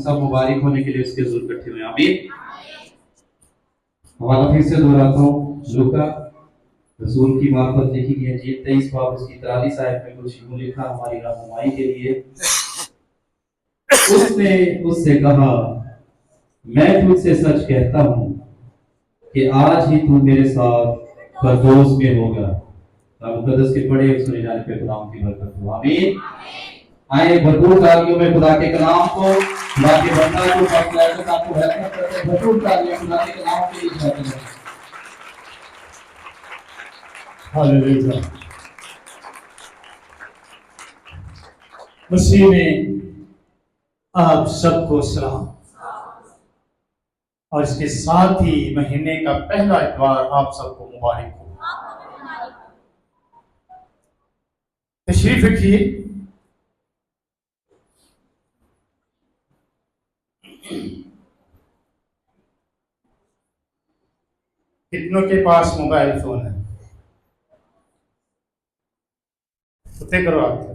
सब मुबारक होने के लिए उसके हुजूर इकट्ठे हुए। आमीन। हवाला फिर से दोहराता हूँ, लूका रसूल की मार्फत लिखी गई अंजील 23 बाब उसकी 43 आयत में कुछ यूं लिखा हमारी रहनुमाई के लिए। उसने उससे कहा, मैं तुझसे सच कहता हूँ कि आज ही तू मेरे साथ फरदौस में होगा। मुकद्दस के पढ़े और सुने जाने पे खुदा की बरकत हो। आमीन। आए भरपूर तालियों में खुदा के कलाम को, खुदा के बंदा को, आपको बरकत करते भरपूर तालियां खुदा के कलाम के लिए जाते हैं। हालेलुया। मसीह में आप सबको सलाम। और इसके साथ ही महीने का पहला इतवार आप सबको मुबारक हो। तशरीफ रखिए। कितनों के पास मोबाइल फोन है? उत्ते करो आप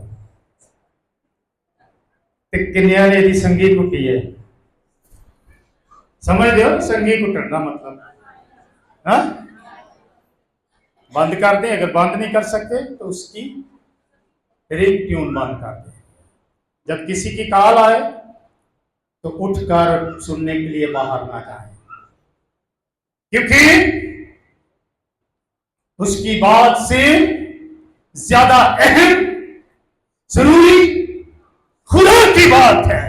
किन्या ने दी संगीत कुटी है। समझ दो संगीत कुटन का मतलब। हाँ, बंद कर दें। अगर बंद नहीं कर सकते तो उसकी रिंग ट्यून बंद कर दें। जब किसी की कॉल आए तो उठकर सुनने के लिए बाहर ना जाए, क्योंकि उसकी बात से ज्यादा अहम जरूरी खुदा की बात है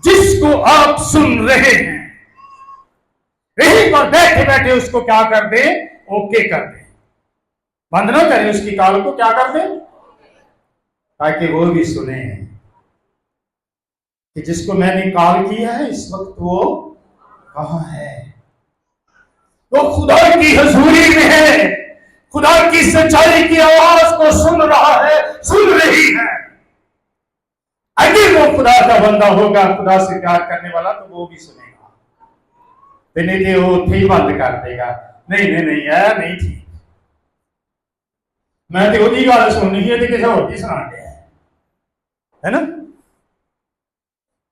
जिसको आप सुन रहे हैं। यहीं पर बैठे बैठे उसको क्या कर दे? ओके कर दे। बंद ना करें उसकी कॉल को, क्या कर दे ताकि वो भी सुने कि जिसको मैंने कॉल किया है इस वक्त वो कहां है। वो खुदा की हजूरी में है, खुदा की सच्चाई की आवाज को सुन रहा है, सुन रही है। अगर वो खुदा का बंदा होगा, खुदा से प्यार करने वाला, तो वो भी सुनेगा। नहीं वो ठीक बंद कर देगा। नहीं यार नहीं ठीक, मैं तो वही गल सुननी है, किसी और की सुना है ना।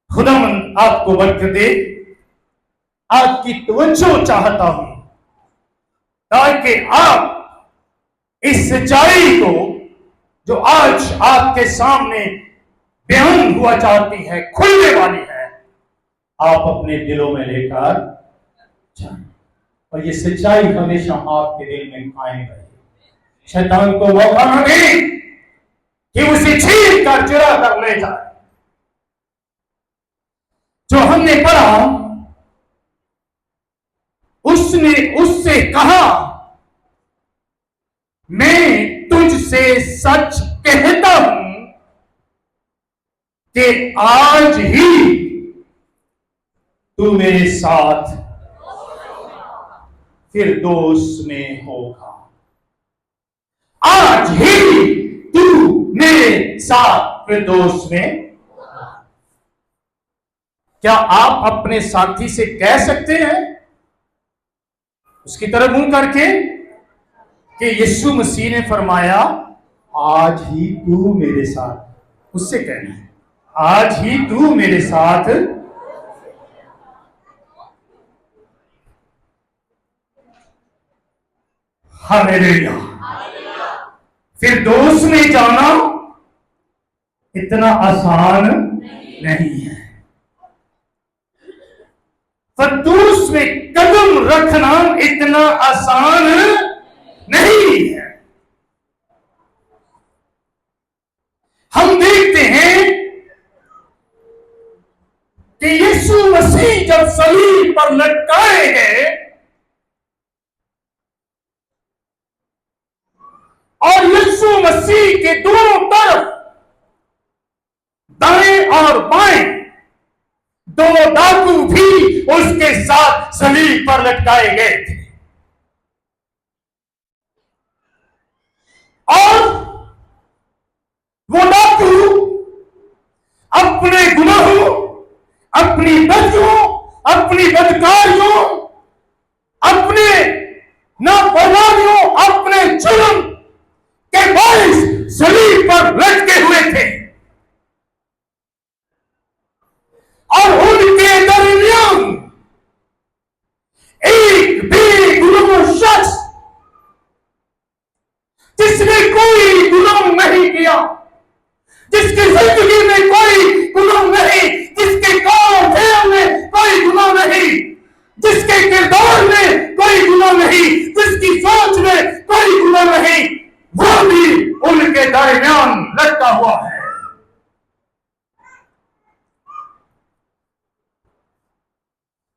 खुदावंद आपको बरकत दे। आपकी तवज्जो चाहता हूं ताकि आप इस सच्चाई को जो आज आपके सामने बयान हुआ चाहती है, खुलने वाली है, आप अपने दिलों में लेकर जाएं और ये सच्चाई हमेशा आपके दिल में कायम रहे। शैतान को मौका न दें कि उसे छीन कर चुरा कर ले जाए। जो हमने पढ़ा, उसने उससे कहा, मैं तुझसे सच कहता हूं कि आज ही तू मेरे साथ फिरदौस में होगा। आज ही तू मेरे साथ फिरदौस में। क्या आप अपने साथी से कह सकते हैं उसकी तरफ मुंह करके कि यीशु मसीह ने फरमाया आज ही तू मेरे साथ? उससे कहना है आज ही तू मेरे साथ। हालेलुया। फिरदौस में जाना इतना आसान नहीं है। फिरदौस में कदम रखना इतना आसान नहीं है। हम देखते हैं कि यीशु मसीह जब सलीब पर लटकाए गए और यीशु मसीह के दोनों तरफ दाएं और बाएं दो डाकू भी उसके साथ सलीब पर लटकाए गए थे। और वो डाकू अपने गुनाहों, अपनी बदों, अपनी बदकारियों, अपने नाफरमानियों, अपने जुर्म के बाइस सलीब पर लटके हुए थे। जिसकी जिंदगी में कोई गुनाह नहीं, जिसके काम में कोई गुनाह नहीं, जिसके किरदार में कोई गुनाह नहीं, जिसकी सोच में कोई गुनाह नहीं, वो भी उनके दरमियान लटका हुआ है।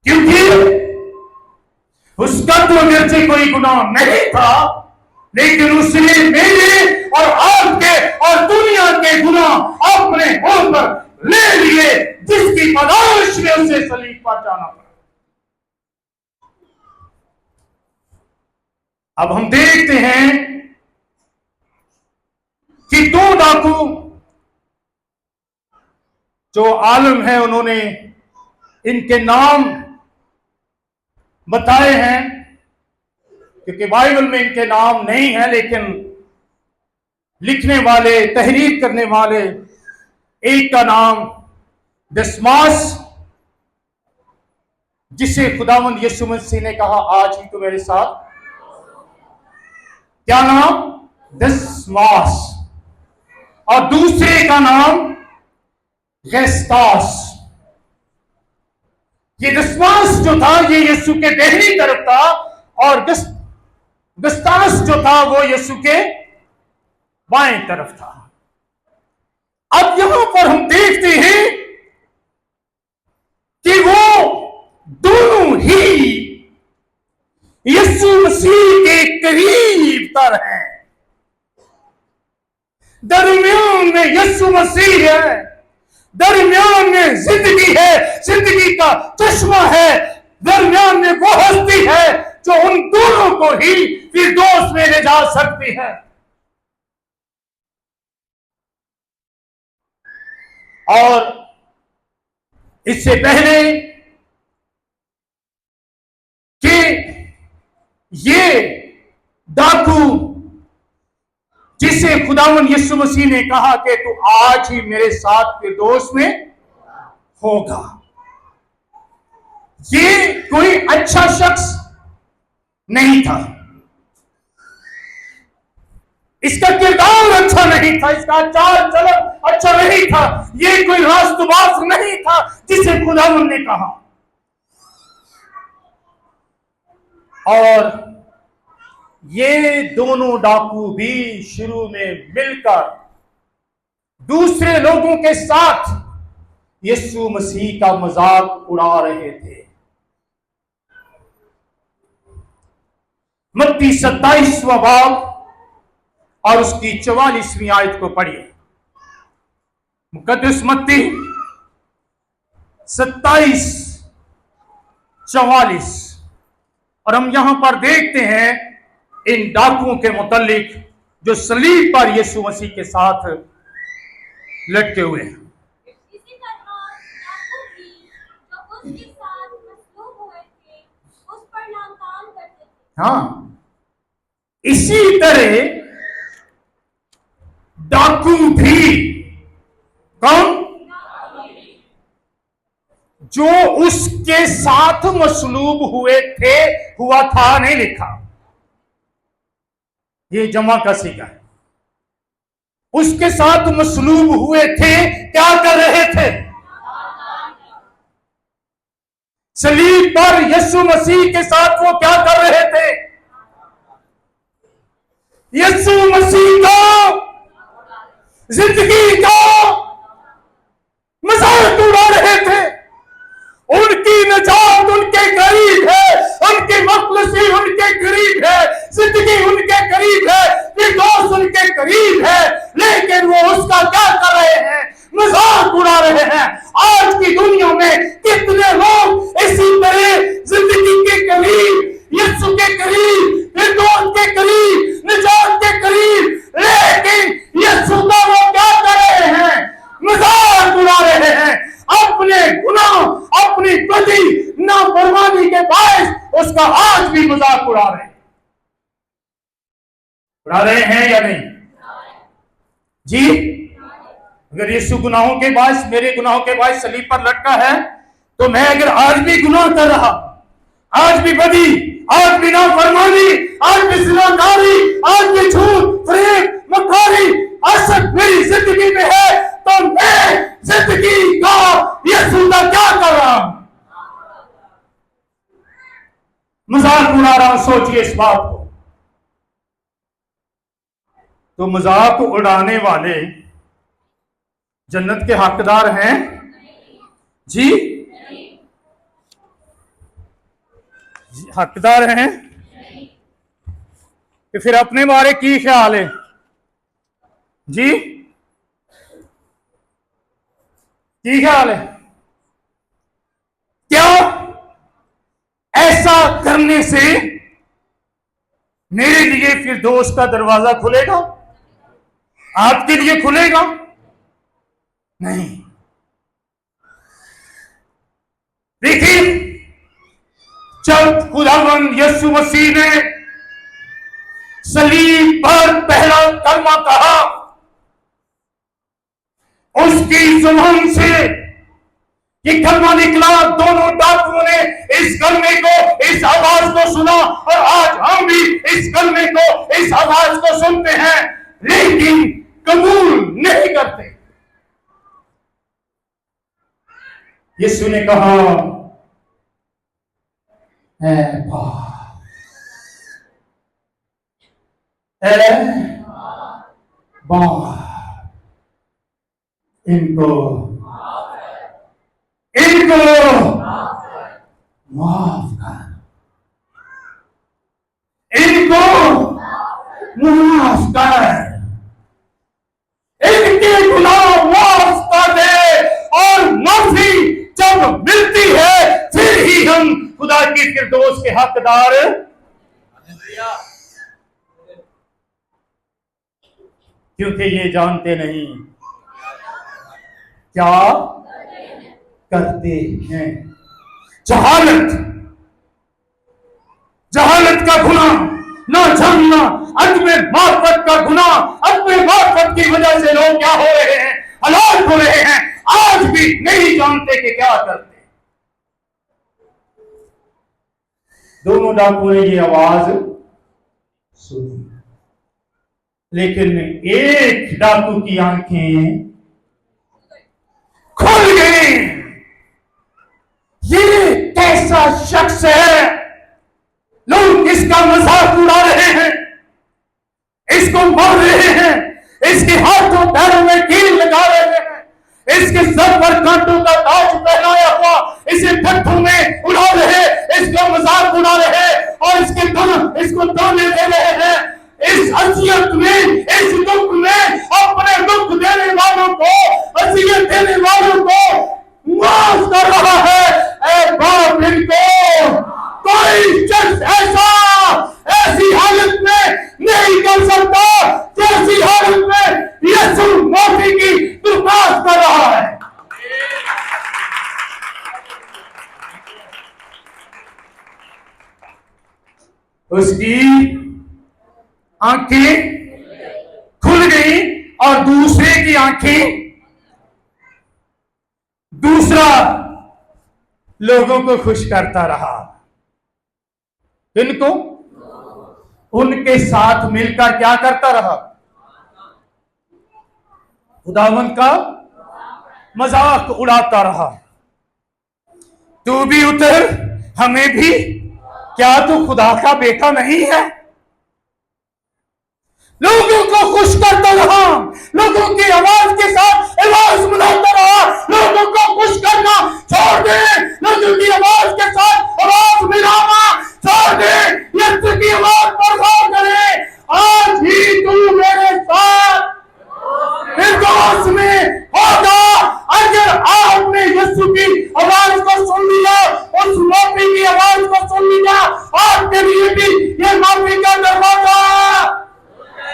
क्योंकि उसका तो मेरे से कोई गुनाह नहीं था, लेकिन उसने मेरे और आपके और दुनिया के गुनाह अपने ऊपर ले लिए, जिसकी पैदाइश में उसे सलीब पर जाना पड़ा। अब हम देखते हैं कि दो डाकू जो आलम है, उन्होंने इनके नाम बताए हैं, क्योंकि बाइबल में इनके नाम नहीं है, लेकिन लिखने वाले, तहरीर करने वाले, एक का नाम दिस्मास, जिसे खुदावंद यीशु मसीह ने कहा आज ही तो मेरे साथ, क्या नाम? दिस्मास। और दूसरे का नाम गस्तास। ये दिस्मास जो था ये यीशु के दाहिनी तरफ था, और गस्तास जो था वो यीशु के बाएं तरफ था। अब यहां पर हम देखते हैं कि वो दोनों ही यीशु मसीह के करीब तर हैं। दरमियान में यीशु मसीह है, दरमियान में जिंदगी है, जिंदगी का चश्मा है, दरमियान में वो हस्ती है जो उन दोनों को ही फिरदौस में ले जा सकती है। और इससे पहले कि ये डाकू जिसे खुदावन यीशु मसीह ने कहा कि तू आज ही मेरे साथ फिरदौस में होगा, ये कोई अच्छा शख्स नहीं था, इसका किरदार अच्छा नहीं था, इसका चाल चलन अच्छा नहीं था, ये कोई रास्तबाज नहीं था जिसे खुदावन ने कहा। और ये दोनों डाकू भी शुरू में मिलकर दूसरे लोगों के साथ यीशु मसीह का मजाक उड़ा रहे थे। मत्ती 27वां बाब और उसकी 44वीं आयत को पढ़िए। मुकद्दस मत्ती 27:44, और हम यहां पर देखते हैं इन डाकुओं के मुतालिक जो सलीब पर यीशु मसीह के साथ लटके हुए हैं। इसी तरह डाकू भी जो उसके साथ मसलूब हुए थे उस पर नाकाम करते थे। हाँ, इसी तरह डाकू भी, कौन? जो उसके साथ मसलूब हुए थे, हुआ था नहीं लिखा, ये जमा का सीखा है। उसके साथ मसलूब हुए थे, क्या कर रहे थे? सलीब पर यीशु मसीह के साथ वो क्या कर रहे थे? यीशु मसीह को जिंदगी का मजाक उड़ा रहे थे। उनकी नजात उनके करीब है, उनकी मखलसी उनके करीब है, जिंदगी उनके करीब है, फिरदौस उनके करीब है, लेकिन वो उसका क्या कर रहे हैं? मजाक उड़ा रहे हैं। आज की दुनिया में कितने लोग इसी तरह जिंदगी के करीब, यीशु के करीब, फिरदौस के करीब, निजात के करीब, लेकिन यीशु का वो क्या कर रहे हैं? मजाक उड़ा रहे हैं। अपने गुनाह, अपनी बदी नाफरमानी के बायस उसका आज भी मजाक उड़ा रहे हैं या नहीं जी? अगर यीशु गुनाहों के बायस, मेरे गुनाहों के बायस सलीब पर लटका है, तो मैं अगर आज भी गुनाह कर रहा, आज भी बदी, आज भी नाफरमानी, आज भी ज़िनाकारी, आज भी झूठ, फरेब, मक्कारी असर मेरी जिंदगी में है तो मैं जिंदगी का यीशु का क्या कर रहा हूं? मजाक उड़ा रहा हूं, सोचिए इस बात को। तो मजाक उड़ाने वाले जन्नत के हकदार हैं जी? हकदार हैं? कि फिर अपने बारे की ख्याल है जी? की ख्याल है? क्या ऐसा करने से मेरे लिए फिर दोस्त का दरवाजा खुलेगा? आपके लिए खुलेगा? नहीं। देखिए, जब खुदावंद यीशु मसीह ने सलीब पर पहला कलमा कहा, उसकी जुबान से ये कलमा निकला। दोनों डाकुओं ने इस कलमे को, इस आवाज को सुना और आज हम भी इस कलमे को, इस आवाज को सुनते हैं लेकिन कबूल नहीं करते। यीशु ने कहा, इनको माफ कर, इनको माफ कर, इनके गुनाह माफ कर दे। और माफी जब मिलती है फिर ही हम खुदा की फिरदौस के हकदार। क्योंकि ये जानते नहीं क्या करते हैं। जहालत का गुनाह, ना जानना, अदम मार्फत का गुनाह, अदम मार्फत की वजह से लोग क्या हो रहे हैं? हलाक हो रहे हैं। आज भी नहीं जानते कि क्या करते। दोनों डाकुओं ने ये आवाज सुनी, लेकिन एक डाकू की आंखें खुल गई। ये कैसा शख्स है? लोग इसका मजाक उड़ा रहे हैं, इसको मार रहे हैं, इसके हाथों पैरों में कील लगा रहे हैं, इसके सर पर कांटों का ताज पहनाया हुआ इसे पत्थरों में उड़ा रहे, इसका मजाक उड़ा रहे और इसको ताने दे रहे हैं। इस असियत में, इस दुख में अपने दुख देने वालों को, असियत देने वालों को माफ कर रहा है। ऐ बाप, इनको कोई शख्स ऐसी हालत में नहीं कर सकता जैसी हालत में यीशु माफी की दरख्वास्त कर रहा है। उसकी आंखें खुल गई और दूसरे की आंखें, दूसरा लोगों को खुश करता रहा। इनको उनके साथ मिलकर क्या करता रहा? खुदावंद का मजाक उड़ाता रहा। तू भी उतर, हमें भी, क्या तू खुदा का बेटा नहीं है? लोगों को खुश करता रहा, लोगों की आवाज के साथ आवाज मिलाता रहा। लोगों को खुश करना छोड़ दे, लोगों की आवाज के साथ आवाज मिलाना छोड़ दे, यीशु की आवाज पर गौर करे। आज ही तू मेरे साथ फिरदौस में होगा। अगर आपने यीशु की आवाज को सुन लिया, उस माफी की आवाज को सुन लिया, आपके लिए भी ये माफी का दरवाजा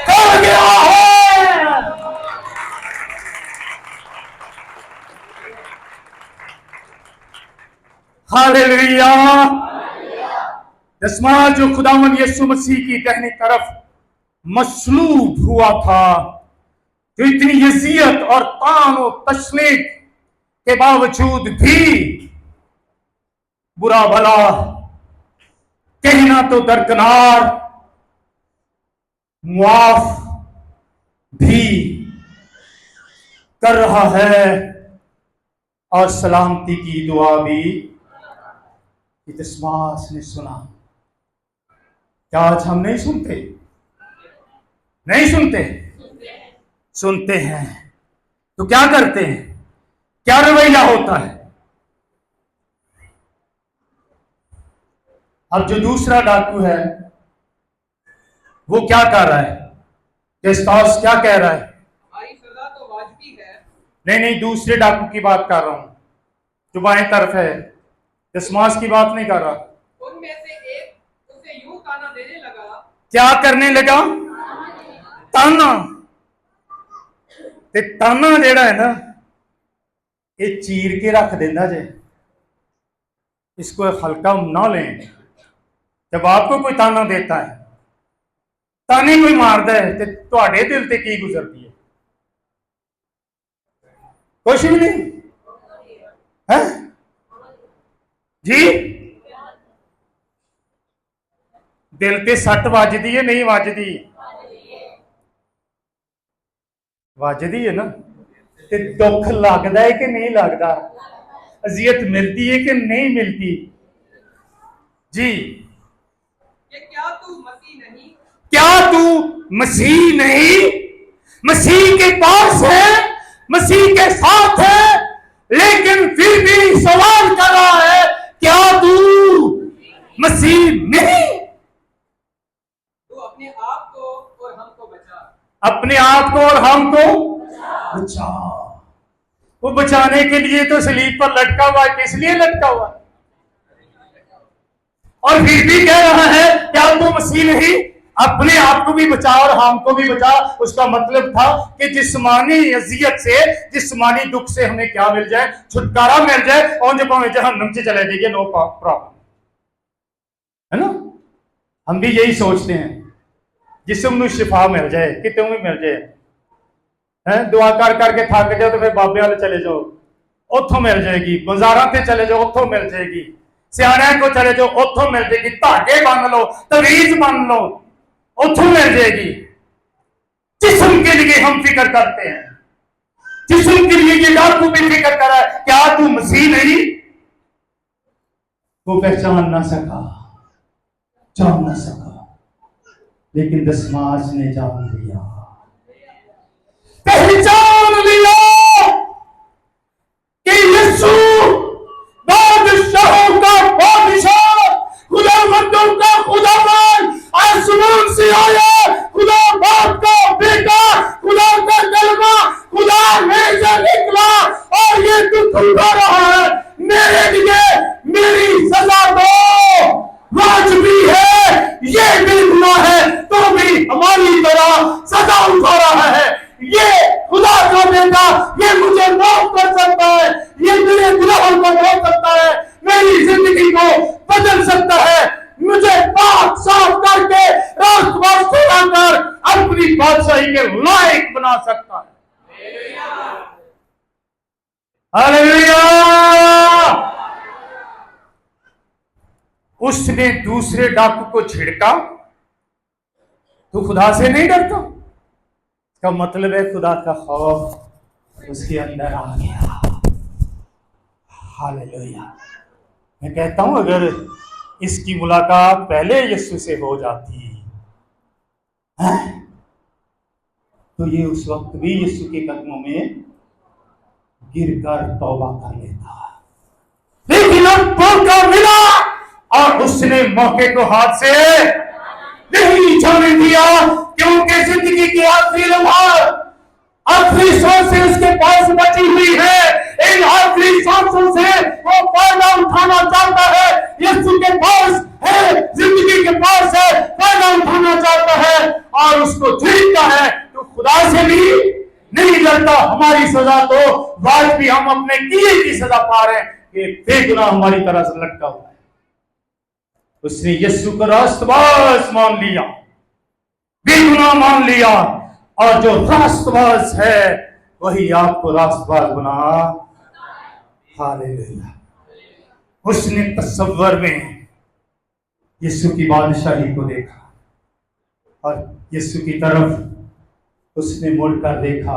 खुल गया है। हालेलुया। दसवां जो खुदावंद यीशु मसीह की दाहिनी तरफ मसलूब हुआ था, तो इतनी अज़ियत और तान और तशलीफ के बावजूद भी बुरा भला, कहना तो दरकिनार, मुआफ भी कर रहा है और सलामती की दुआ भी इतिस्मास ने सुना। क्या आज हम नहीं सुनते? नहीं सुनते? सुनते हैं तो क्या करते हैं? क्या रवैया होता है? अब जो दूसरा डाकू है वो क्या कर रहा है? गेस्टास क्या कह रहा है? हमारी सजा तो वाजिबी है। नहीं नहीं, दूसरे डाकू की बात कर रहा हूं जो बाएं तरफ है। दसमास की बात नहीं कर रहा। उनमें से एक उसे यूं ताना देने लगा। क्या करने लगा? ताना। ते ताना जेड़ा है ना, ये चीर के रख देना जे। इसको हल्का ना लें। जब आपको कोई ताना देता है, ताने कोई मारदा है, ते तुहाडे दिल ते की गुजरती है? कुछ भी नहीं है जी। दिल ते सट वजदी है नहीं वजदी? वजदी है ना। ते दुख लगता है कि नहीं लगता? अजियत मिलती है कि नहीं मिलती जी? कि क्या तू मसीह नहीं? क्या तू मसीह नहीं? मसीह के पास है, मसीह के साथ है, लेकिन फिर भी सवाल कर रहा है, क्या तू मसीह नहीं? तू अपने आप को और हमको बचा। अपने आप को और हमको बचा। वो बचाने के लिए तो सलीब पर लटका हुआ है। किस लिए लटका हुआ है? और फिर भी कह रहा है क्या तू मसीह नहीं? अपने आप को भी बचा और हमको भी बचा। उसका मतलब था कि जिस्मानी अजियत से, जिस्मानी दुख से हमें क्या मिल जाए? छुटकारा मिल जाए। और जब हमें जहन्नम से चले जाइए, नो प्रॉब्लम, है ना? हम भी यही सोचते हैं, जिस्म में शिफा मिल जाए, कितों भी मिल जाए। है दुआ कर करके थक जाओ तो फिर बाबे वाले चले जाओ, उथों मिल जाएगी। बाजारां ते चले जाओ, उथों मिल जाएगी। सियाणियां को चले जाओ, उथों मिल जाएगी। धागे बन लो, तवीज बन लो, उथों मिल जाएगी। जिस्म के लिए हम फिक्र करते हैं, जिस्म के लिए ये डाकू भी फिक्र कर रहा है, क्या तू मसीह नहीं? वो पहचान ना सका, जान ना सका, लेकिन दसमास ने जान लिया, पहचान लिया कि यीशु बादशाहों का बादशाह, खुदावंदों का खुदावन, आसमान से आया, खुदा बाप का बेटा, खुदा का कलमा खुदा में से निकला और ये दुख उठा रहा है मेरे लिए। मेरी सजा तो वाजिबी है, ये बेगुनाह है तो भी हमारी तरह सजा उठा रहा है। ये खुदा का बेटा, ये मुझे माफ कर सकता है, ये मेरे गुनाहों को धो सकता है, मेरी जिंदगी को बदल सकता है, मुझे पाक साफ करके रास्तबाज कर अपनी बादशाही के लायक बना सकता है। हालेलुया। उसने दूसरे डाकू को छिड़का तो खुदा से नहीं डरता। इसका मतलब है खुदा का खौफ उसके अंदर आ गया। हालेलुया। मैं कहता हूं अगर इसकी मुलाकात पहले यीशु से हो जाती है तो ये उस वक्त भी यीशु के कदमों में गिरकर तौबा कर लेता। लेकिन अब मौका मिला और उसने मौके को हाथ से नहीं जाने दिया, क्योंकि जिंदगी की आखिरी लम्हा, आखिरी सांसें उसके पास बची हुई है। इन आखिरी सांसों से वो फायदा उठाना चाहता है। यीशु के पास है, जिंदगी के पास है, फायदा उठाना चाहता है और उसको झिड़कता है। तो खुदा से भी नहीं डरता। हमारी सजा तो वाजिबी, हम अपने किए की सजा पा रहे हैं कि बेगुनाह हमारी तरह से लटका हुआ है। उसने यीशु को रास्तबाज मान लिया, बेगुनाह मान लिया, और जो रास्तबाज है वही आपको रास्तबाज बना। हालेलुया। उसने तसव्वुर में यीशु की बादशाही को देखा और यीशु की तरफ उसने मुड़कर देखा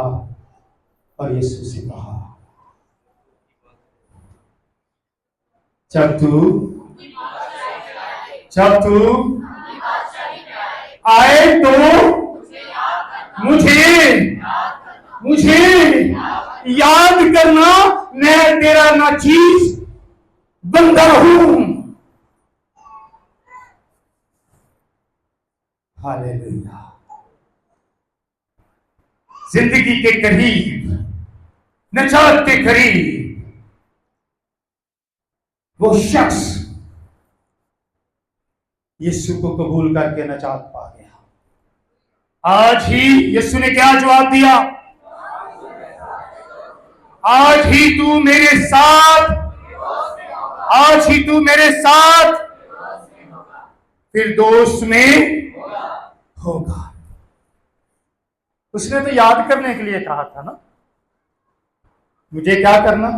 और यीशु से कहा, जब तू आए तो मुझे याद करना, मैं तेरा नाचीज बंदा हूं। हालेलुया। जिंदगी के करीब, निजात के करीब वो शख्स यीशु को कबूल करके निजात पा गया। आज ही यीशु ने क्या जवाब दिया? आज ही तू मेरे साथ, आज ही तू मेरे साथ फिर दोस्त में होगा। उसने तो याद करने के लिए कहा था ना, मुझे क्या करना?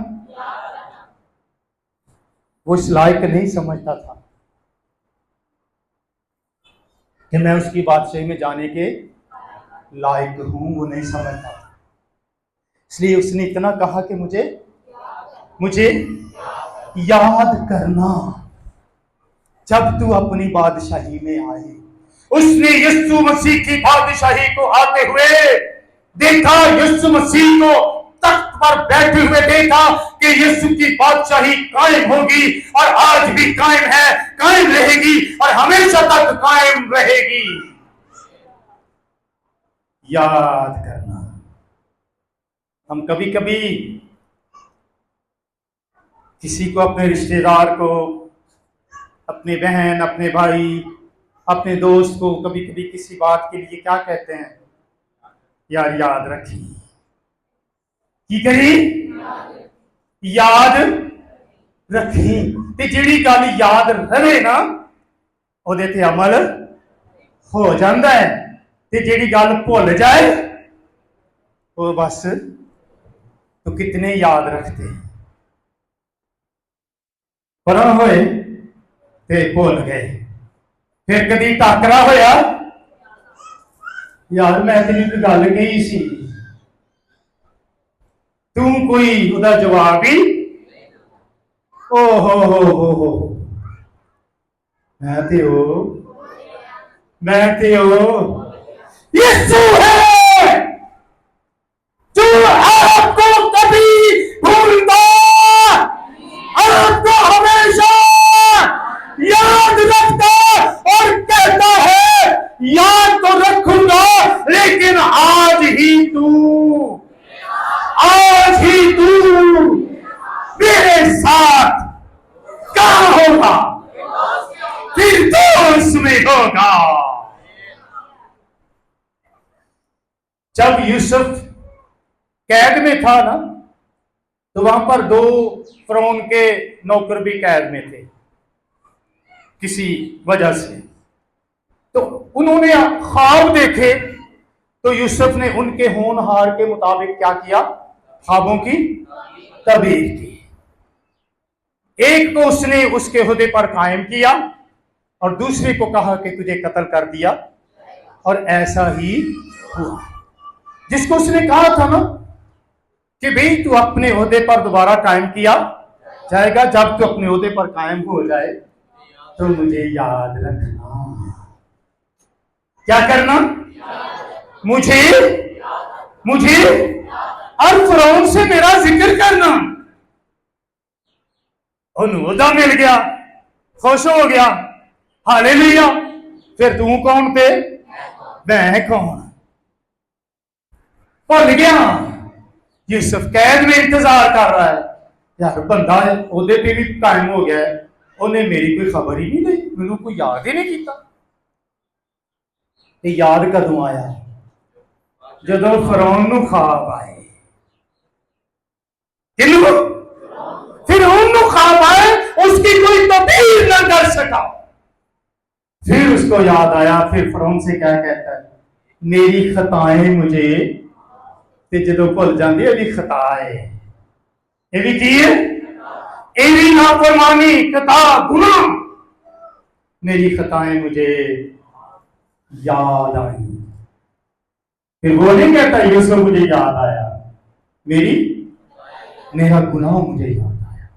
वो इस लायक नहीं समझता था कि मैं उसकी बादशाही में जाने के लायक हूं, वो नहीं समझता था। इसलिए उसने इतना कहा कि मुझे याद करना जब तू अपनी बादशाही में आए। उसने यीशु मसीह की बादशाही को आते हुए देखा, यीशु मसीह को तख्त पर बैठे हुए देखा कि यीशु की बादशाही कायम होगी, और आज भी कायम है, कायम रहेगी और हमेशा तक कायम रहेगी। याद करना। हम कभी कभी किसी को, अपने रिश्तेदार को, अपने बहन, अपने भाई, अपने दोस्त को कभी कभी किसी बात के लिए क्या कहते हैं? यार याद रखी, की करी याद रखी। ते जिहड़ी गल याद रहे ना, ओदे ते अमल हो जाता है, ते जिहड़ी गल भुल जाए वो बस, तो कितने याद रखते हैं। पर होए ते भुल गए। फिर कदी टाकरा होया, यार मैं तेन एक गल कही सी, तू कोई उदा जवाब ही, ओ हो मैं ते यीशु है जो आपको कभी भूलता, आपको हमेशा याद रखता और कहता है, याद तो रखूंगा लेकिन आज ही तू मेरे साथ कहाँ होगा? फिर दोस्त में होगा। जब यूसुफ कैद में था ना, तो वहां पर 2 फिरौन के नौकर भी कैद में थे किसी वजह से। तो उन्होंने ख्वाब देखे, तो यूसुफ ने उनके होनहार के मुताबिक क्या किया? ख्वाबों की तबीर की। एक को उसने उसके हुदे पर कायम किया और दूसरे को कहा कि तुझे कत्ल कर दिया, और ऐसा ही हुआ। जिसको उसने कहा था ना कि भाई तू अपने ओहदे पर दोबारा कायम किया जाएगा, जब तू अपने ओहदे पर कायम हो जाए तो मुझे याद रखना। क्या करना? मुझे और फिरौन से मेरा जिक्र करना। ओहदा मिल गया, खुश हो गया, हालेलुया। फिर तू कौन थे, मैं कौन? भुल गया। यूसुफ कैद में इंतजार कर रहा है, यार बंदा ओहदे पे भी कायम हो गया है, उन्हें मेरी कोई खबर ही नहीं दी, मैनू कोई याद ही नहीं किया। ये याद कदों आया? जदों फिरौन नूं ख्वाब आए। फिरौन नूं ख्वाब आए, उसकी कोई तबीर न कर सका। फिर उसको याद आया, फिर फिरौन से क्या कहता है? मेरी खताएं मुझे, ते जदों भुल जांदी है खता है, ये भी की है, ये भी नाफरमानी, खता, गुनाह। मेरी खताएं मुझे याद आई। फिर वो नहीं कहता यूसुफ मुझे याद आया, मेरा गुनाह मुझे याद आया।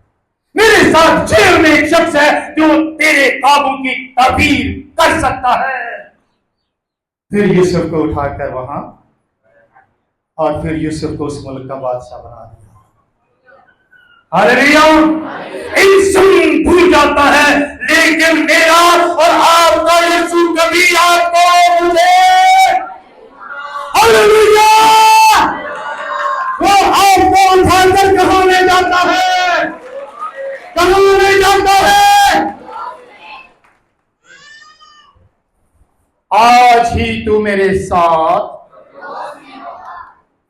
मेरे साथ जेल में एक शख्स है जो तेरे काबू की ताबीर कर सकता है। फिर यूसुफ को उठाकर वहां, और फिर यूसुफ को उस मुल्क का बादशाह बना दिया। हालेलुया। इंसान भूल जाता है, लेकिन मेरा और आपका यीशु कभी आपको मुझे, हालेलुया, वो आपको उठाकर कहां ले जाता है, कहां ले जाता है। आज ही तू मेरे साथ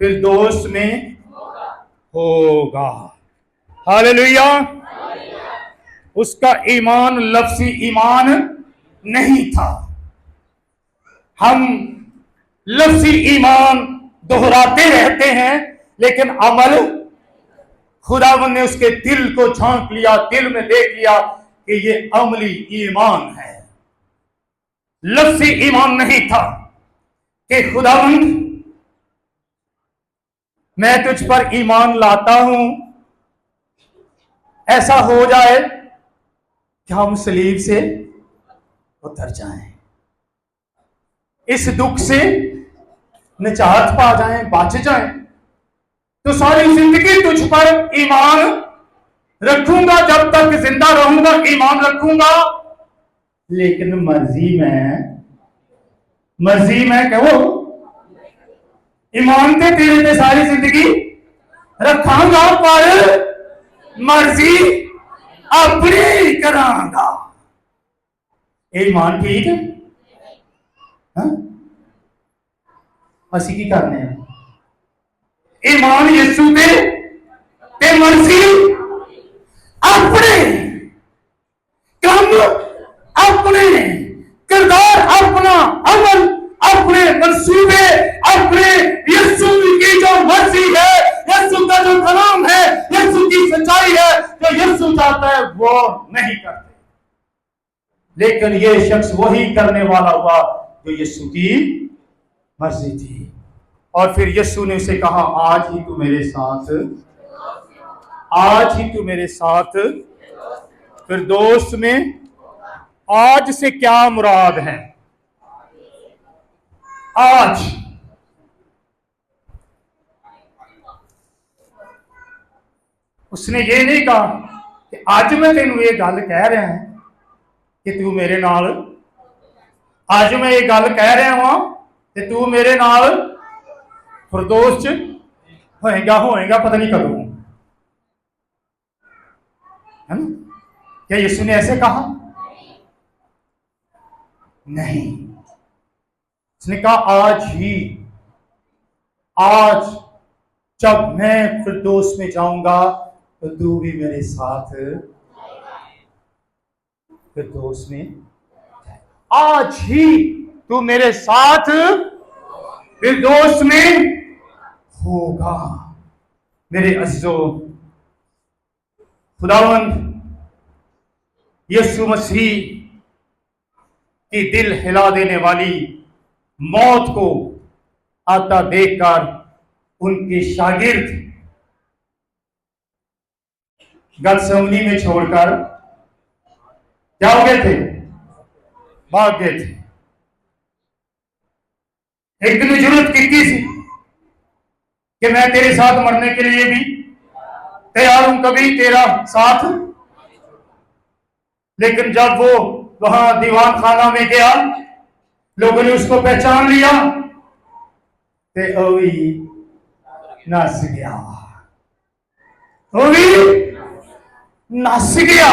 फिर दोस्त में होगा। हालेलुया। उसका ईमान लफ्ज़ी ईमान नहीं था। हम लफ्ज़ी ईमान दोहराते रहते हैं, लेकिन अमल, खुदावंद ने उसके दिल को झांक लिया, दिल में देख लिया कि ये अमली ईमान है। लफ्ज़ी ईमान नहीं था कि खुदावंद मैं तुझ पर ईमान लाता हूं, ऐसा हो जाए कि हम सलीब से उतर जाएं, इस दुख से निजात पा जाएं, बच जाएं, तो सारी जिंदगी तुझ पर ईमान रखूंगा, जब तक जिंदा रहूंगा ईमान रखूंगा। लेकिन मर्जी में कहो, ईमान ते तेरे ते सारी जिंदगी रखांगा, पर मर्जी अपनी करांगा। ईमान ठीक है? असी की करने हैं? ईमान यीशु ते मर्जी अपने, काम अपने, किरदार अपना, अमल अपने, मंसूबे अपने। यीशु की जो मर्जी है, यीशु का जो कलाम है, यीशु की सच्चाई है, जो यीशु चाहता है वो नहीं करते। लेकिन ये शख्स वही करने वाला हुआ जो यीशु की मर्जी थी। और फिर यीशु ने उसे कहा, आज ही तू मेरे साथ, आज ही तू मेरे साथ फिर दोस्त में। आज से क्या मुराद है? आज उसने ये नहीं कहा कि आज मैं तेन ये गल कह रहा है कि तू मेरे नाल, आज मैं ये गल कह रहा हूं कि तू मेरे नाल फिरदौस च होएगा पता नहीं कदों, है ना? क्या यीशु ने ऐसे कहा? नहीं, उसने कहा आज ही, आज जब मैं फिरदौस में जाऊंगा तो तू भी मेरे साथ फिरदौस में, आज ही तू मेरे साथ फिरदौस में होगा। मेरे अज़ीज़ों, खुदावंद यीशु मसीह की दिल हिला देने वाली मौत को आता देखकर उनके शागिर्द गतसमनी में छोड़कर क्या हो गए थे? भाग गए थे। एक दिन जरूरत की थी कि मैं तेरे साथ मरने के लिए भी तैयार हूं, कभी तेरा साथ। लेकिन जब वो वहां दीवान खाना में गया, लोगों ने उसको पहचान लिया, तो ओवी नस गया, ओवी नस गया।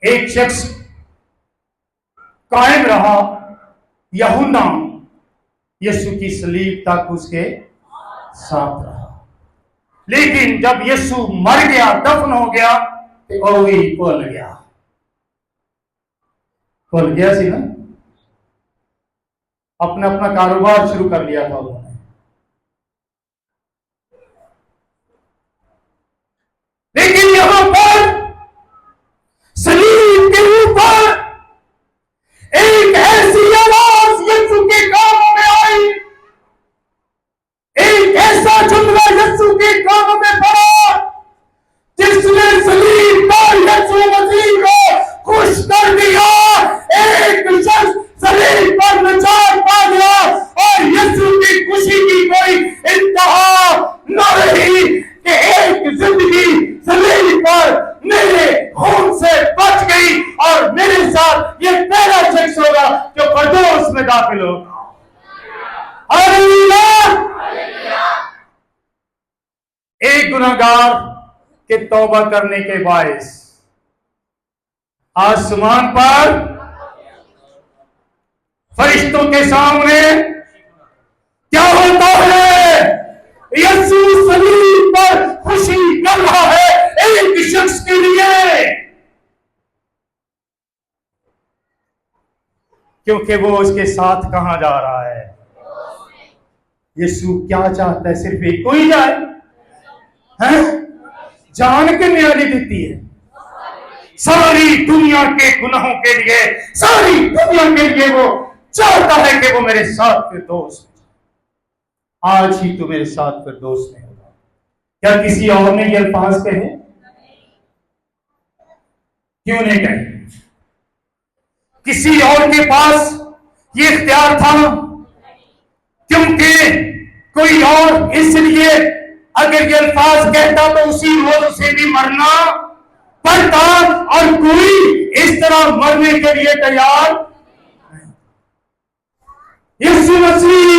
एक शख्स कायम रहा, यूहन्ना, यीशु की सलीब तक उसके साथ रहा। लेकिन जब यीशु मर गया, दफन हो गया, तो ओवी भुल गया सी ना, अपना अपना कारोबार शुरू कर लिया था उन्होंने। लेकिन यहां पर सलीब के ऊपर एक ऐसी आवाज यीशु के कानों में आई, एक ऐसा प्रकार के तौबा करने के बायस आसमान पर फरिश्तों के सामने क्या होता है? यीशु सलीब पर खुशी कर रहा है एक शख्स के लिए, क्योंकि वो उसके साथ कहां जा रहा है? यीशु क्या चाहता है? सिर्फ एक कोई जाए, हैं? जान के न्यारी देती है सारी दुनिया के गुनाहों के लिए, सारी दुनिया के लिए वो चाहता है कि वो मेरे साथ फिरदौस में। आज ही तो मेरे साथ फिरदौस में होगा। क्या किसी और ने ये अल्फाज कहे? क्यों नहीं कहे? किसी और के पास ये इख्तियार था? क्योंकि कोई और इसलिए अगर ये अल्फाज कहता तो उसी रोज उसे भी मरना पड़ता, और कोई इस तरह मरने के लिए तैयार नहीं। यीशु मसीह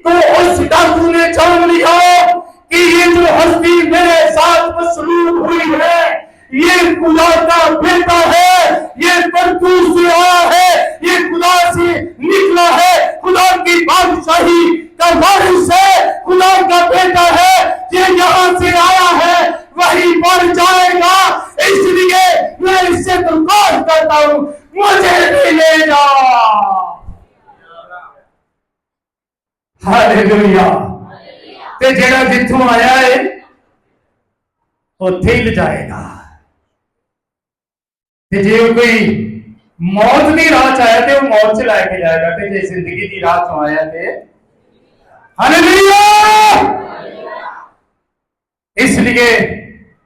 को उस डाकू ने जान लिया कि ये जो हस्ती मेरे साथ मसरूफ हुई है ये खुदा का बेटा है, ये परतूस से आया है, ये खुदा से निकला है, खुदा की बादशाही का वारिस है, खुदा का बेटा है, ये यहां से आया है वहीं पर जाएगा। इसलिए मैं इससे दरख्वास्त करता हूं मुझे भी ले जा। हालेलुया। ते जेड़ा जिथों आया है उत्थे ही ले जाएगा। ते जे कोई मौत की राह च आया ते वो मौत च लैके जाएगा, ते जे जिंदगी की राह चों आया ते हालेलुया। इसलिए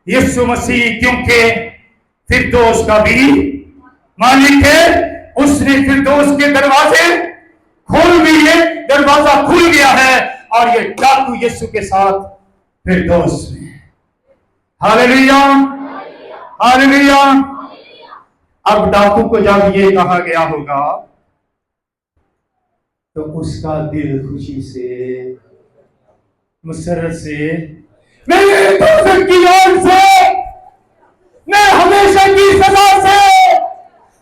यीशु मसीह क्योंकि फिरदौस का भी मालिक है, उसने फिरदौस के दरवाजे खोल दिए, दरवाजा खुल गया है और ये डाकू यीशु के साथ फिरदौस में। Hallelujah, hallelujah. अब डाकू को जब ये कहा गया होगा तो उसका दिल खुशी से, मुसर्रत से, मेरे दोस्त की ओर से, मैं हमेशा की सजा से,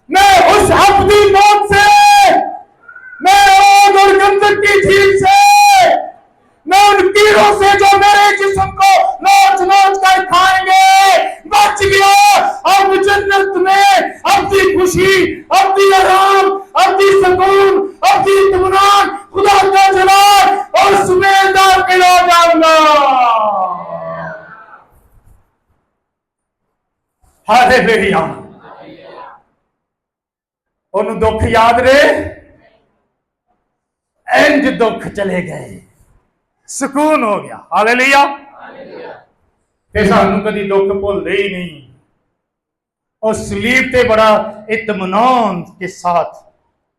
मैं उस अब्दी मौत से, मैं आग और गंधक की झील से, मैं उन तीरों से जो मेरे जिस्म को नोच नोच कर खाएंगे बच गया। अब जन्नत में अपनी खुशी, अपनी आराम, अपनी सुकून, अपनी इत्मीनान, खुदा का जलाल और उसमें दाखिल हो जाऊंगा। हालेलुया। उन्हें दुख याद रहे, इंज दुख चले गए, सुकून हो गया। हालेलुया। ते सानू कदी दुख भुलदे ही नहीं। और सलीब पे बड़ा इत्मीनान के साथ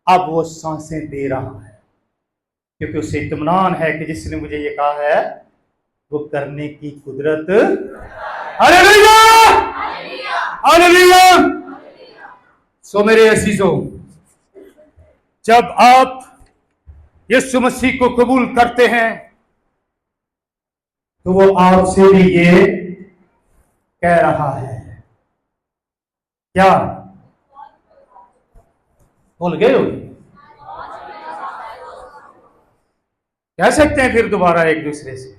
अब वो सांसें दे रहा है, क्योंकि उसे इत्मीनान है कि जिसने मुझे ये कहा है वो करने की कुदरत। Hallelujah, hallelujah. सो मेरे अजीजों, जब आप यीशु मसीह को कबूल करते हैं तो वो आपसे भी ये कह रहा है, क्या भूल गए हो? कह सकते हैं फिर दोबारा एक दूसरे से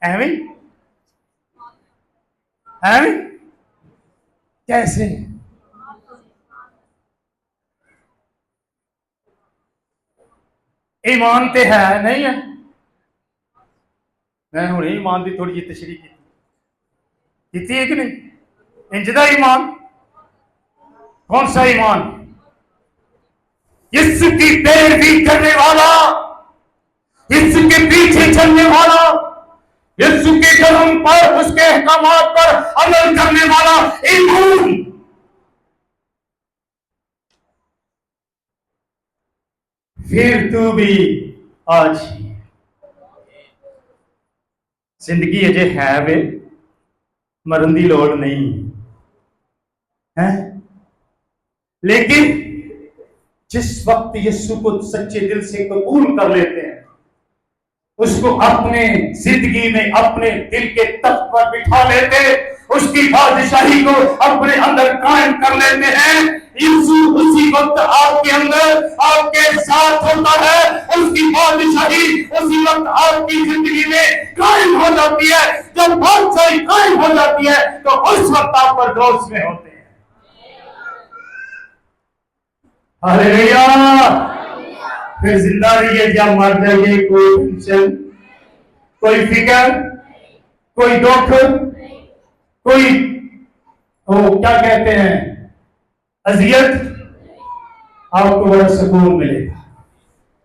एवं एवं कैसे? ईमान ते है नहीं है? मैं हुणे ईमान की थोड़ी जी तशरीह की है कि नहीं? इंजदा ईमान, कौन सा ईमान? यीशु की पैरवी करने वाला, यीशु के पीछे चलने वाला, यीशु के कदम पर, उसके अहकामात पर अमल करने वाला ईमान। फिर तू भी आज जिंदगी अजे है वे, मरन की लोड़ नहीं है। लेकिन जिस वक्त यीशु को सच्चे दिल से कबूल कर लेते हैं उसको अपने जिंदगी में अपने दिल के तख्त पर बिठा लेते, उसकी बादशाही को अपने अंदर कायम कर लेते हैं। यीशु उसी वक्त आपके अंदर आपके साथ होता है, उसकी बादशाही उसी वक्त आपकी जिंदगी में कायम हो जाती है। जब बादशाही कायम हो जाती है तो उस वक्त आप परदोष में होते हैं। हालेलुया। फिर जिंदा रहिए या मर जाइए, कोई टेंशन, कोई फिक्र, कोई दुख, कोई क्या कहते हैं अजियत, आपको बड़ा सुकून मिलेगा,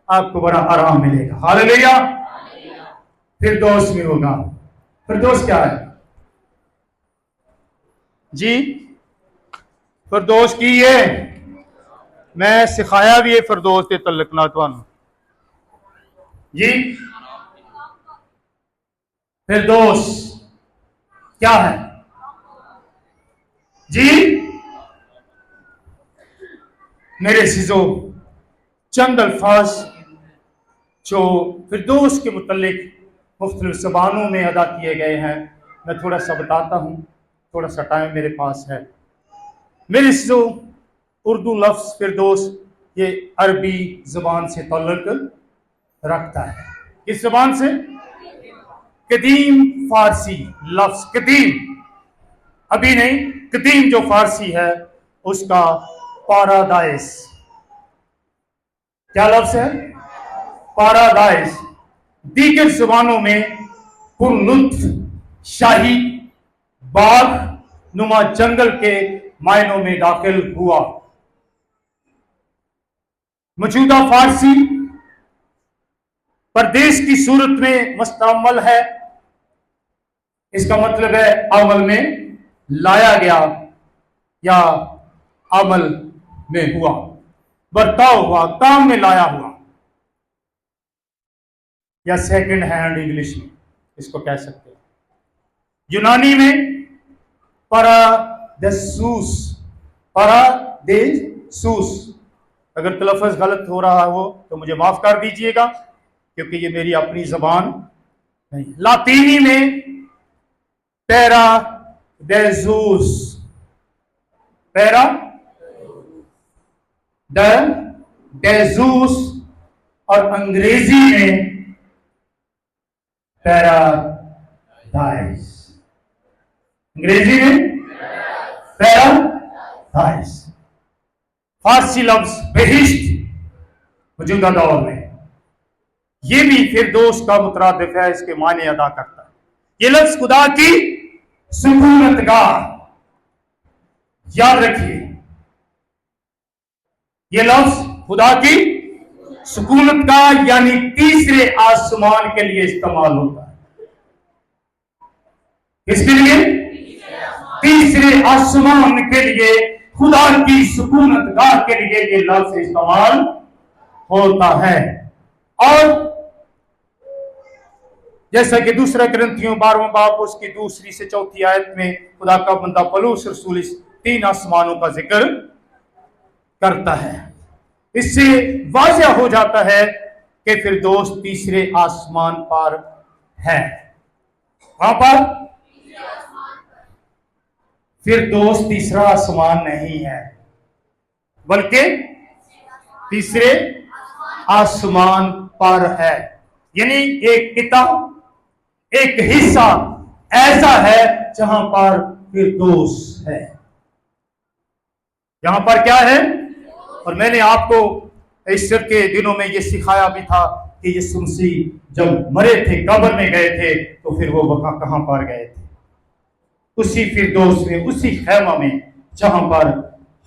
आपको बड़ा आराम मिलेगा। हालेलुया। फिर दोस्त में होगा। फिर दोस्त क्या है जी? फिर दोस्त की ये मैं सिखाया भी है, फिर दोस्त तलक ना जी। फिर दोस्त क्या है जी? मेरे सिजो चंद अल्फाज जो फिरदौस के मुतल्लिक मुख्तलिफ ज़बानों में अदा किए गए हैं, मैं थोड़ा सा बताता हूँ, थोड़ा सा टाइम मेरे पास है। मेरे सिजो उर्दू लफ्ज़ फिरदौस ये अरबी ज़बान से ताल्लुक़ रखता है। किस ज़बान से? कदीम फारसी लफ्ज़ कदीम, अभी नहीं, कदीम जो फारसी है उसका पारादाइस, क्या लफ्ज़ है? पारादाइस। दीगर ज़बानों में पुरलुत्फ, शाही, बाग नुमा जंगल के मायनों में दाखिल हुआ। मौजूदा फारसी परदेश की सूरत में मुस्तअमल है, इसका मतलब है अमल में लाया गया या अमल में हुआ, बर्ताव हुआ, काम में लाया हुआ, या सेकंड हैंड इंग्लिश में इसको कह सकते हैं। यूनानी में पारादेसूस, पारादेसूस, अगर तलफ़्फ़ुज़ गलत हो रहा हो तो मुझे माफ कर दीजिएगा, क्योंकि ये मेरी अपनी जबान नहीं। लातीनी में पैरादेसूस, पैरादेसूस, और अंग्रेजी में पैराडाइस, अंग्रेजी में पैराडाइस। फारसी लफ्ज बहिश्त मौजूदा दौर में ये भी फिरदौस का मुतरादिफ है, इसके माने अदा करता है। ये लफ्ज खुदा की सुकूनतगाह, याद रखिए, ये लफ्ज खुदा की सुकूनतगाह यानी तीसरे आसमान के लिए इस्तेमाल होता है। किसके लिए? तीसरे आसमान के लिए, खुदा की सुकूनतगाह के लिए ये लफ्ज इस्तेमाल होता है। और जैसा कि दूसरा ग्रंथियों 12वां बाब उसकी 2 से 4 आयत में खुदा का बंदा पौलुस रसूल इस 3 आसमानों का जिक्र करता है। इससे वाज़ेह हो जाता है कि फिरदौस तीसरे आसमान पर है। वहां पर फिरदौस तीसरा आसमान नहीं है, बल्कि तीसरे आसमान पर है। यानी एक किताब, एक हिस्सा ऐसा है जहां पर फिरदौस है। यहां पर क्या है? और मैंने आपको ईस्टर के दिनों में ये सिखाया भी था कि यीशु मसीह जब मरे थे, कब्र में गए थे, तो फिर वो वहां कहां पर गए थे? उसी फिरदौस में, उसी खैमा में जहां पर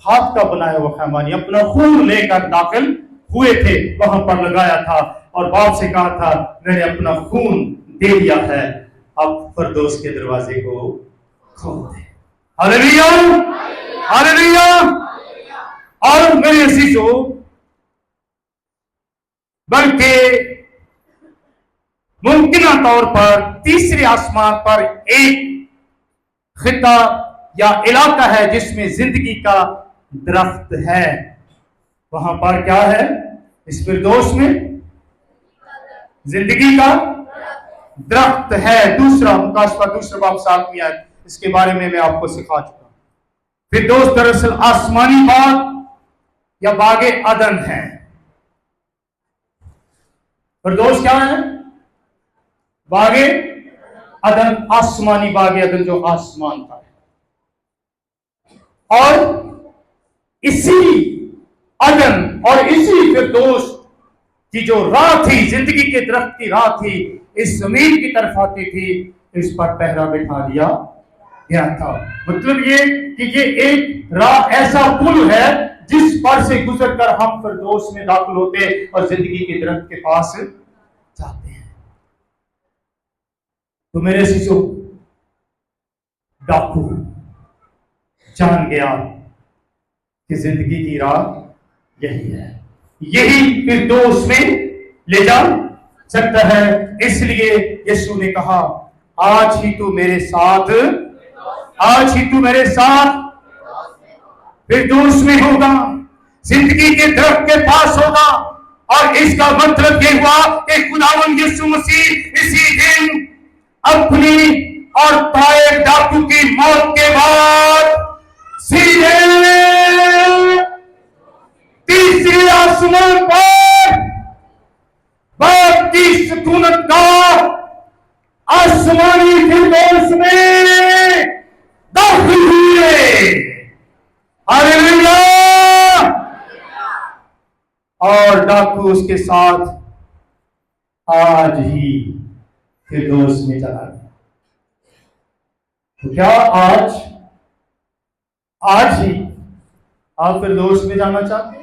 हाथ का बनाया हुआ खैमा नहीं, अपना खून लेकर दाखिल हुए थे, वहां पर लगाया था और बाप से कहा था मैंने अपना खून दे दिया है, अब फिरदौस के दरवाजे को खोल दे। Hallelujah, hallelujah. और मेरे अजीजों, बल्कि मुमकिन तौर पर तीसरे आसमान पर एक खिता या इलाका है जिसमें जिंदगी का दरख्त है। वहां पर क्या है? इस फिरदौस में जिंदगी का दरख्त है। दूसरा मुकाशफा दूसरा बाब 7वीं आयत, इसके बारे में मैं आपको सिखा चुका। फिरदौस दरअसल आसमानी बाग या बागे अदन है। फिरदौस क्या है? बागे अदन, आसमानी बागे अदन जो आसमान का है। और इसी अदन और इसी फिरदौस की जो राह थी, जिंदगी के दरख्त की राह थी, इस जमीन की तरफ आती थी, इस पर पहरा बिठा दिया गया था। मतलब ये कि ये एक राह, ऐसा पुल है जिस पर से गुजरकर हम फिरदौस में दाखिल होते और जिंदगी के दरख्त के पास जाते हैं। तो मेरे शिशु, डाकू जान गया कि जिंदगी की राह यही है, यही फिरदौस में ले जा सकता है। इसलिए यीशु ने कहा, आज ही तू मेरे साथ, आज ही तू मेरे साथ फिरदौस में होगा, जिंदगी के दरख्त के पास होगा। और इसका मतलब ये हुआ कि खुदावंद यीशु मसीह इसी दिन अपनी और ताए डाकू की मौत के बाद सीधे तीसरे आसमान पर बाप की सुकूनत का आसमानी फिरदौस में दाखिल हुए। हालेलुया। और डाकू उसके साथ आज ही फिरदौस में चला गया। तो क्या आज ही आप फिरदौस में जाना चाहते हैं?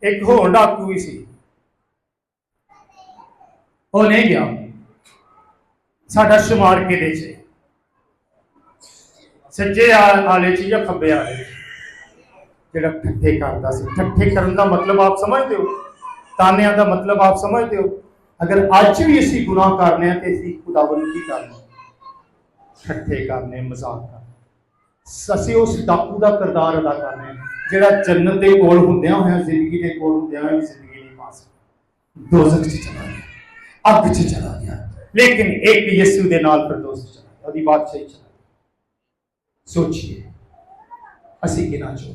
एक हो डाकू इसी हो नहीं गया साडा शुमार किहदे च, सज्जे आले च या खब्बे आले च? जेड़ा ठट्ठे करता सी। ठट्ठे करन दा मतलब आप समझते हो? तानिया दा मतलब आप समझते हो? अगर आज भी असी गुनाह करने ते असी खुदावंद की करने, ठट्ठे करने, मजाक करने। असी उस डाकू का किरदार अदा करने जेड़ा जन्नत के कोल हुंदियां होया, जिंदगी के कोल हुंदियां होया जिंदगी नहीं पा सकता, दोज़ख च चला गया, अग च चला गया। लेकिन एक यीशु दे नाल फिरदौस चला गया, ओदी बादशाही चला गया। सोचिए असी किना चो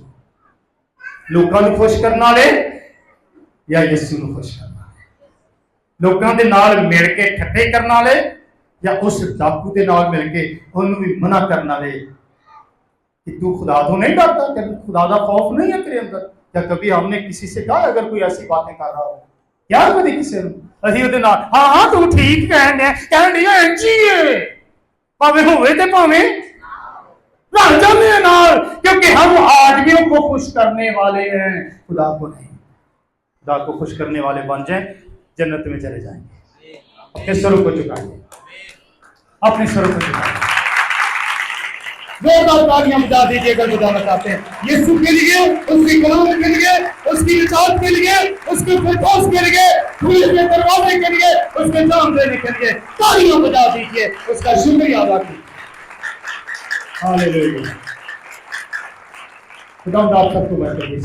लोकां नूं खुश करन वाले या यीशु नूं खुश करन वाले? लोकां दे नाल मिल के ठट्ठे करन वाले या उस डाकू के नाल मिल के उन्होंने भी मना करने वाले कि तू खुदा तो नहीं डरता, खुदा का खौफ नहीं है तेरे अंदर? क्या कभी हमने किसी से कहा अगर कोई ऐसी बातें कर रहा हो, क्या कभी किसी ने हाँ हाँ तू ठीक कहन जी भावे होवे ते भावे रह जाते हैं नाल, क्योंकि हम आदमियों को खुश करने वाले हैं, खुदा को नहीं। खुदा को खुश करने वाले बन जाए, जन्नत में चले जाएंगे। अपने स्वरों को झुकाइए, अपने स्वरों को झुकाइए, जोरदार तालियां बजा दीजिए अगर बजाना चाहते हैं यीशु के लिए, उसकी कलाम के लिए, उसकी निजात के लिए, उसके फिरदौस के लिए, खुले हुए दरवाजे के लिए, उसके जान देने के लिए तालियां बजा दीजिए, उसका शुक्रिया अदा कीजिए। हालेलुया। खुदा आप सबको बरकत दे।